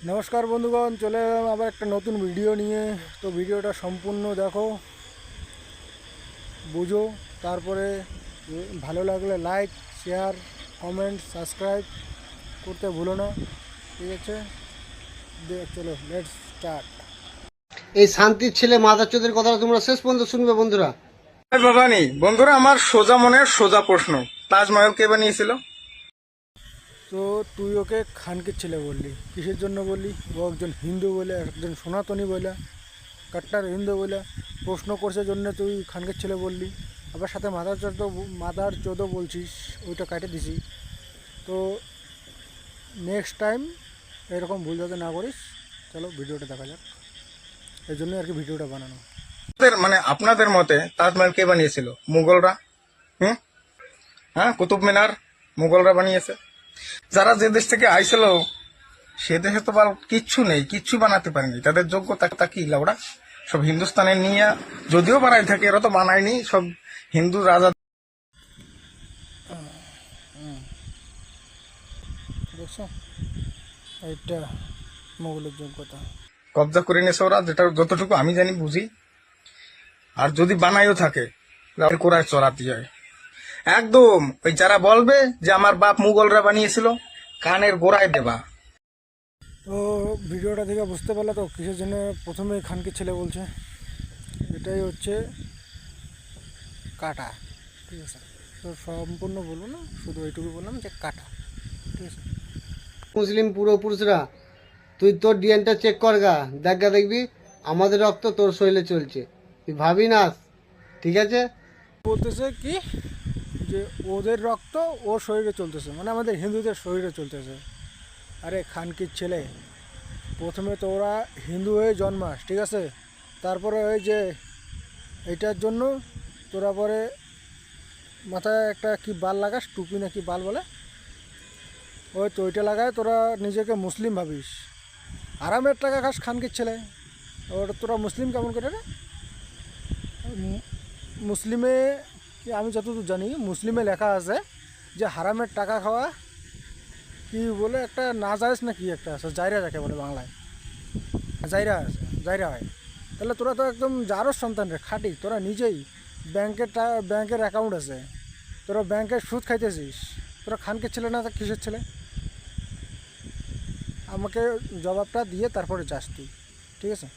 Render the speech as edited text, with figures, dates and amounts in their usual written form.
নমস্কার বন্ধুগণ, চলে এলাম আবার একটা নতুন ভিডিও নিয়ে। তো ভিডিওটা সম্পূর্ণ দেখো, বুঝো, তারপরে ভালো লাগলে লাইক, শেয়ার, কমেন্ট, সাবস্ক্রাইব করতে ভুলো না। ঠিক আছে, চলো লেটস স্টার্ট। এই শান্তির ছেলে মাদারচোদের কথা তোমরা শেষ পর্যন্ত শুনবে বন্ধুরা। বাবানি বন্ধুরা, আমার সোজা মনের সোজা প্রশ্ন, তাজমহল কে বানিয়েছিল? তো তুই ওকে খানকির ছেলে বললি, কিসের জন্য বললি? ও একজন হিন্দু বলে, একজন সনাতনী বলে, কাট্টার হিন্দু বলে প্রশ্ন করছে জন্য তুই খানকির ছেলে বললি। আবার সাথে মাদার চোদও বলছিস, ওইটা কাটে দিছি। তো নেক্সট টাইম এরকম ভুল যাতে না করিস। চলো ভিডিওটা দেখা যাক, এই জন্যই আর কি ভিডিওটা বানানো। আপনাদের মতে তাজমহল কে বানিয়েছিল? মুঘলরা। হ্যাঁ, কুতুব মিনার মুঘলরা বানিয়েছে। যারা যে দেশ থেকে আইছিল সে দেশে তো কিচ্ছু নেই, কিচ্ছু বানাতে পারেনি। তাদের যোগ্যতা কি লাউড়া? সব হিন্দুস্তানের নিয়ে যদিও বানাই থাকে, এরা তো বানায়নি, সব হিন্দু রাজা। দেখছো, এইটা মোগলের যোগ্যতা। কবজা করে নিয়েছে ওরা, যেটা যতটুকু আমি জানি বুঝি। আর যদি বানাইও থাকে কোরায় চড়াতে যায় একদম। ওই যারা বলবে যে আমার বাপ মুঘলরা বানিয়েছিল, কানের গোড়ায় দেবা। তো ভিডিওটা থেকে বুঝতে পারলে তো কিসের জন্য প্রথমে খানকির ছেলে বলছে। এটাই হচ্ছে কাটা। ঠিক আছে, তো সম্পূর্ণ বলবো না, শুধু এইটুকু বললাম যে কাটা। ঠিক আছে, মুসলিম পূর্বপুরুষরা, তুই তোর ডিএনটা চেক কর গা, দেখবি আমাদের রক্ত তোর শরীরে চলছে। তুই ভাবি না, ঠিক আছে? বলতেছে কি যে ওদের রক্ত ওর শরীরে চলতেছে, মানে আমাদের হিন্দুদের শরীরে চলতেছে। আরে খানকির ছেলে, প্রথমে তো ওরা হিন্দু হয়ে জন্মাস, ঠিক আছে? তারপরে ওই যে এইটার জন্য তোরা পরে মাথায় একটা কি বাল লাগাস, টুপি না কি বাল বলে, ওই তো ওইটা লাগায় তোরা নিজেকে মুসলিম ভাবিস। আরামের টাকা খাস খানকির ছেলে। ওর তোরা মুসলিম কেমন করে রে? মুসলিমে কি, আমি যতদূর জানি মুসলিমে লেখা আছে যে হারামের টাকা খাওয়া কি বলে একটা নাজায়েজ না কি একটা আছে, জায়রা যাকে বলে বাংলায়, জায়রা আছে, জায়রা হয়। তাহলে তোরা তো একদম যারও সন্তান রে, খাটি। তোরা নিজেই ব্যাংকের অ্যাকাউন্ট আছে, তোরা ব্যাংকের সুদ খাইতেছিস। তোরা খানকে ছেলে না, কিসের ছেলে? আমাকে জবাবটা দিয়ে তারপরে যাস তুই, ঠিক আছে?